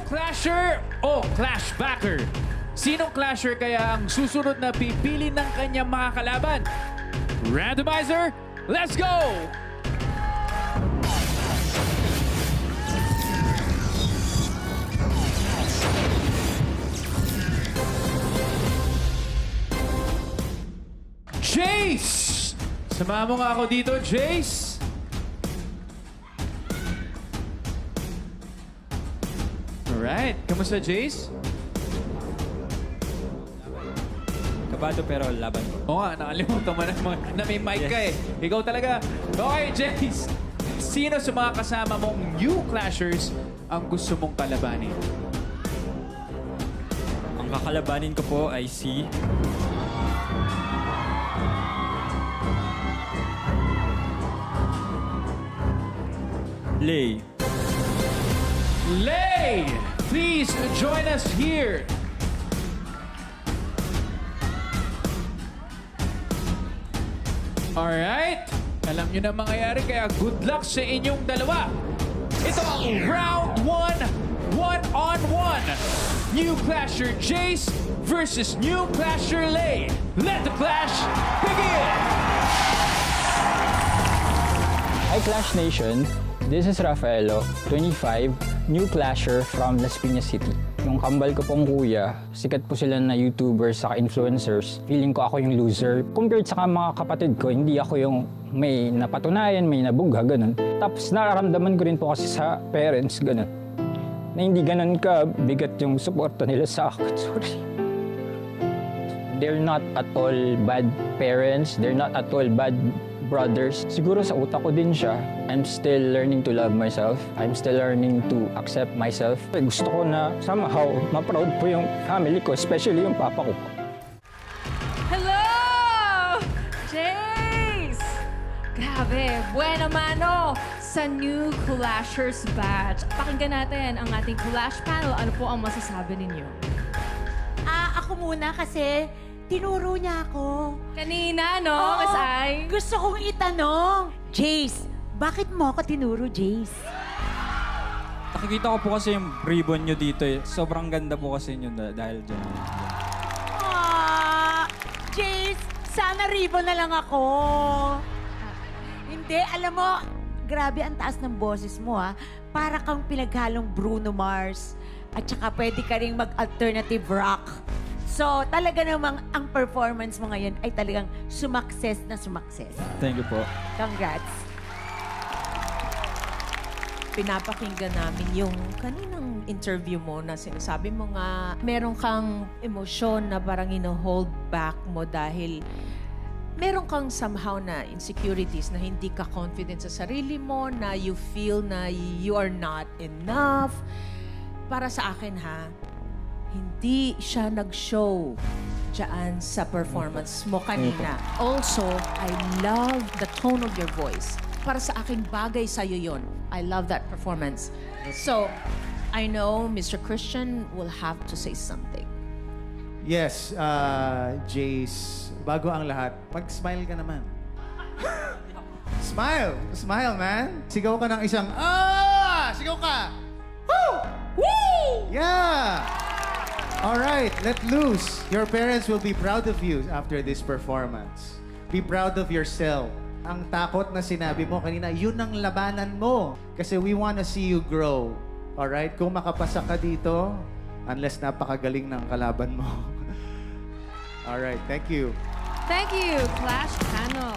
Clasher o Clashbacker? Sinong Clasher kaya ang susunod na pipili ng kanyang mga kalaban? Randomizer, let's go! Jace! Sama mo nga ako dito, Jace! Alright, kamusta, Jace? Kabado pero laban ko. Oo nga, nakalimutan mo na may mic ka eh. Ikaw talaga. Okay, Jace. Sino sa mga kasama mong new Clashers ang gusto mong kalabanin? Ang kakalabanin ko po ay si... Lay. Lay! Please join us here. Alright. Alam nyo na mangyayari, kaya good luck sa inyong dalawa. Ito ang round 1, one-on-one. New Clasher Jace versus New Clasher Lay. Let the clash begin! Hi Clash Nation, this is Rafaelo, 25, new Clasher from Las Piñas City. Yung kambal ko pong kuya, sikat po sila na YouTubers saka influencers. Feeling ko ako yung loser. Compared sa mga kapatid ko, hindi ako yung may napatunayan, may nabugha, ganun. Tapos nararamdaman ko rin po kasi sa parents, ganun. Na hindi ganun ka bigat yung suporta nila sa akin. Sorry. They're not at all bad parents. They're not at all bad brothers. Siguro sa utak ko din siya. I'm still learning to love myself. I'm still learning to accept myself. Gusto ko na somehow ma-proud po yung family ko, especially yung papa ko. Hello! Jace! Grabe, buena mano sa New Clashers Batch. Pakinggan natin ang ating Clash panel. Ano po ang masasabi ninyo? Ako muna kasi tinuro niya ako. Kanina, no, Oo, Miss Ai? Gusto kong itanong. Jace, bakit mo ako tinuro, Jace? Nakikita ko po kasi yung ribbon nyo dito eh. Sobrang ganda po kasi nyo dahil dyan. Jace, sana ribbon na lang ako. Hindi, alam mo, grabe ang taas ng boses mo, ha? Para kang pinaghalong Bruno Mars. At saka pwede ka rin mag-alternative rock. So, talaga namang ang performance mo ngayon ay talagang sumakses na sumakses. Thank you po. Congrats. Pinapakinggan namin yung kaninang interview mo na sinasabi mo nga meron kang emosyon na parang hold back mo dahil meron kang somehow na insecurities na hindi ka confident sa sarili mo, na you feel na you are not enough. Para sa akin ha, hindi siya nag-show dyan sa performance mo kanina. Also, I love the tone of your voice. Para sa akin, bagay sa'yo yun. I love that performance. So, I know Mr. Christian will have to say something. Yes, Jace, bago ang lahat, mag-smile ka naman. Smile! Smile, man! Sigaw ka ng isang, Sigaw ka! Woo! Woo! Yeah! Alright, let loose. Your parents will be proud of you after this performance. Be proud of yourself. Ang takot na sinabi mo kanina, yun ang labanan mo. Kasi we wanna see you grow. Alright? Kung makapasa ka dito, unless napakagaling ng kalaban mo. Alright, thank you. Thank you, Clash panel.